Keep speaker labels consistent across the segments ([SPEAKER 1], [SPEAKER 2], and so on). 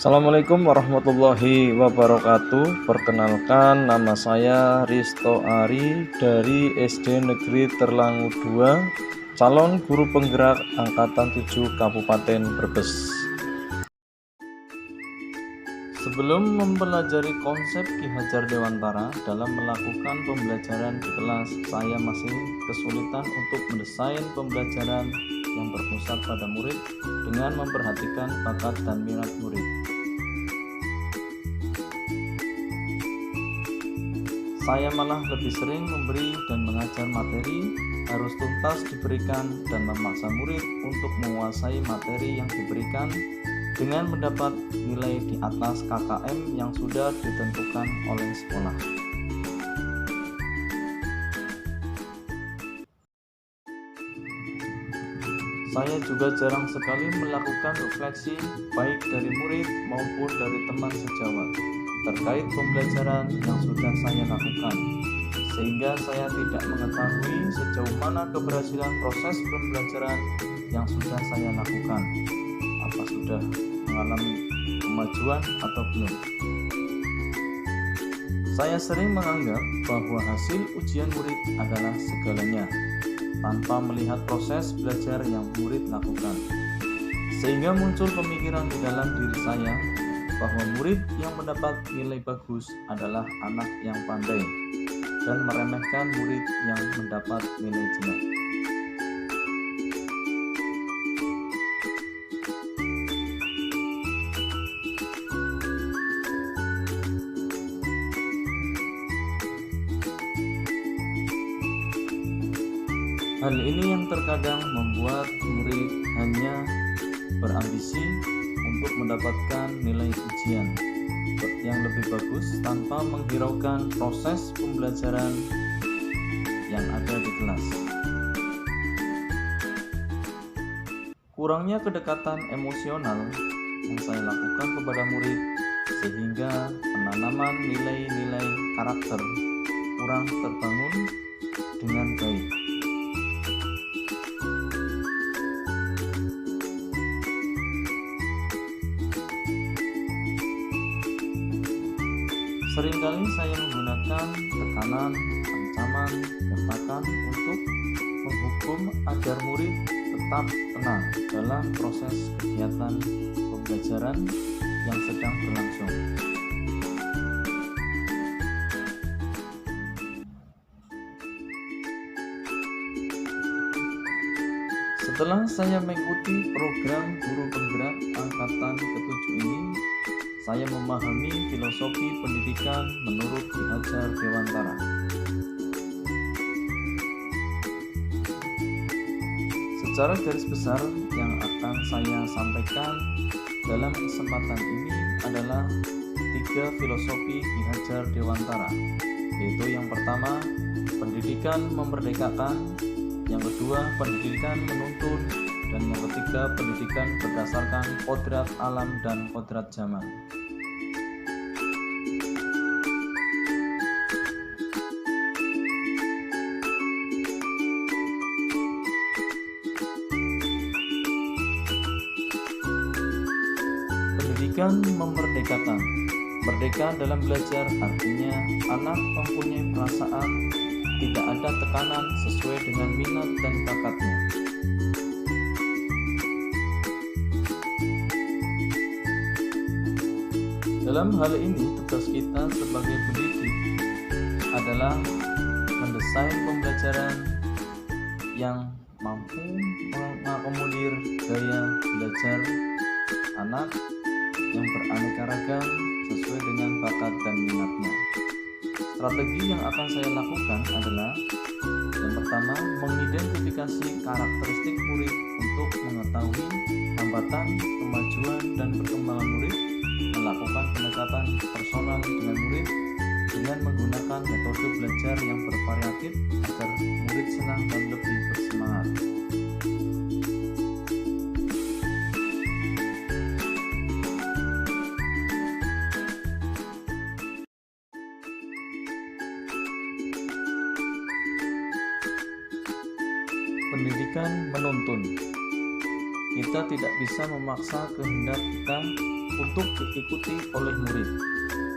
[SPEAKER 1] Assalamualaikum warahmatullahi wabarakatuh. Perkenalkan, nama saya Risto Ari dari SD Negeri Terlangu II, calon guru penggerak Angkatan 7 Kabupaten Brebes. Sebelum mempelajari konsep Ki Hajar Dewantara dalam melakukan pembelajaran di kelas, saya masih kesulitan untuk mendesain pembelajaran yang berpusat pada murid dengan memperhatikan bakat dan minat murid. Saya malah lebih sering memberi dan mengajar materi harus tuntas diberikan dan memaksa murid untuk menguasai materi yang diberikan dengan mendapat nilai di atas KKM yang sudah ditentukan oleh sekolah. Saya juga jarang sekali melakukan refleksi baik dari murid maupun dari teman sejawat terkait pembelajaran yang sudah saya lakukan, sehingga saya tidak mengetahui sejauh mana keberhasilan proses pembelajaran yang sudah saya lakukan, apa sudah mengalami kemajuan atau belum. Saya sering menganggap bahwa hasil ujian murid adalah segalanya, tanpa melihat proses belajar yang murid lakukan, sehingga muncul pemikiran di dalam diri saya bahwa murid yang mendapat nilai bagus adalah anak yang pandai dan meremehkan murid yang mendapat nilai jelek. Hal ini yang terkadang membuat murid hanya berambisi untuk mendapatkan nilai ujian yang lebih bagus tanpa menghiraukan proses pembelajaran yang ada di kelas. Kurangnya kedekatan emosional yang saya lakukan kepada murid sehingga penanaman nilai-nilai karakter kurang terbangun dengan baik. Seringkali saya menggunakan tekanan, ancaman, gertakan untuk menghukum agar murid tetap tenang dalam proses kegiatan pembelajaran yang sedang berlangsung. Setelah saya mengikuti program guru penggerak angkatan ke-7 ini, saya memahami filosofi pendidikan menurut Ki Hajar Dewantara. Secara garis besar yang akan saya sampaikan dalam kesempatan ini adalah 3 filosofi Ki Hajar Dewantara, yaitu yang pertama, pendidikan memerdekakan, yang kedua, pendidikan menuntun, dan yang ketiga, pendidikan berdasarkan kodrat alam dan kodrat zaman. Pendidikan memerdekakan. Merdeka dalam belajar artinya anak mempunyai perasaan, tidak ada tekanan sesuai dengan minat dan bakatnya. Dalam hal ini, tugas kita sebagai pendidik adalah mendesain pembelajaran yang mampu mengakomodir gaya belajar anak yang beraneka ragam sesuai dengan bakat dan minatnya. Strategi yang akan saya lakukan adalah yang pertama, mengidentifikasi karakteristik murid untuk mengetahui hambatan, kemajuan, dan perkembangan murid, melakukan pendekatan personal dengan murid dengan menggunakan metode belajar yang bervariatif agar murid senang dan lebih bersemangat. Pendidikan menuntun. Kita tidak bisa memaksa kehendak kita untuk diikuti oleh murid.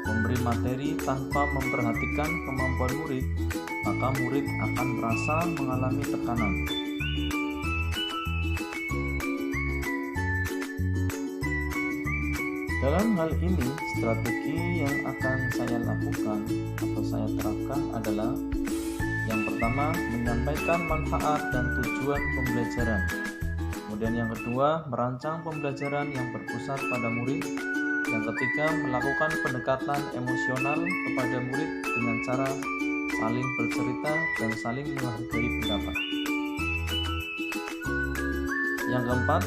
[SPEAKER 1] Memberi materi tanpa memperhatikan kemampuan murid, maka murid akan merasa mengalami tekanan. Dalam hal ini, strategi yang akan saya lakukan atau saya terapkan adalah yang pertama, menyampaikan manfaat dan tujuan pembelajaran. Kemudian yang kedua, merancang pembelajaran yang berpusat pada murid. Yang ketiga, melakukan pendekatan emosional kepada murid dengan cara saling bercerita dan saling menghargai pendapat. Yang keempat,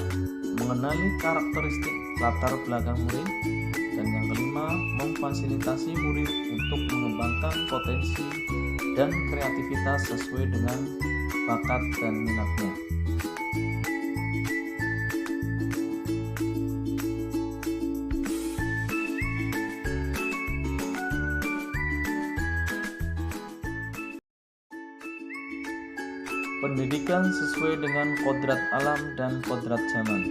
[SPEAKER 1] mengenali karakteristik latar belakang murid. Dan yang kelima, memfasilitasi murid untuk mengembangkan potensi dan kreativitas sesuai dengan bakat dan minatnya. Pendidikan sesuai dengan kodrat alam dan kodrat zaman.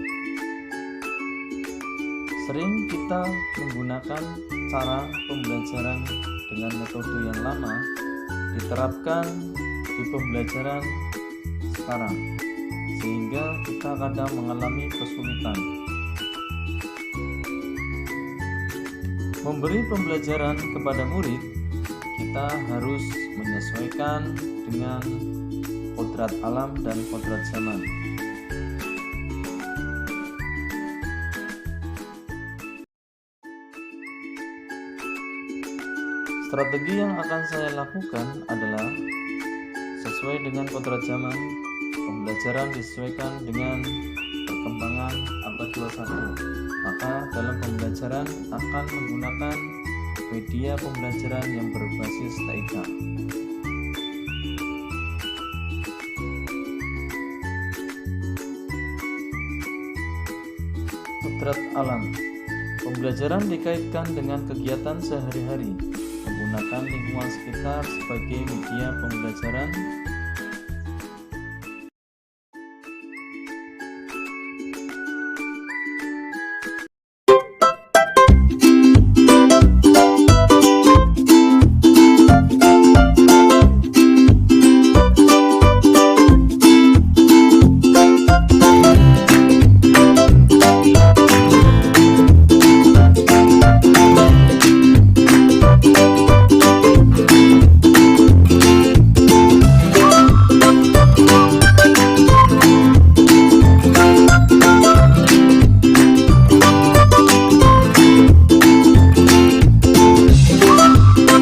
[SPEAKER 1] Sering kita menggunakan cara pembelajaran dengan metode yang lama diterapkan di pembelajaran sekarang, sehingga kita kadang mengalami kesulitan. Memberi pembelajaran kepada murid, kita harus menyesuaikan dengan kodrat alam dan kodrat zaman. Strategi yang akan saya lakukan adalah sesuai dengan kodrat zaman. Pembelajaran disesuaikan dengan perkembangan abad 21. Maka dalam pembelajaran akan menggunakan media pembelajaran yang berbasis TIK. Kodrat alam. Pembelajaran dikaitkan dengan kegiatan sehari-hari, menggunakan lingkungan sekitar sebagai media pembelajaran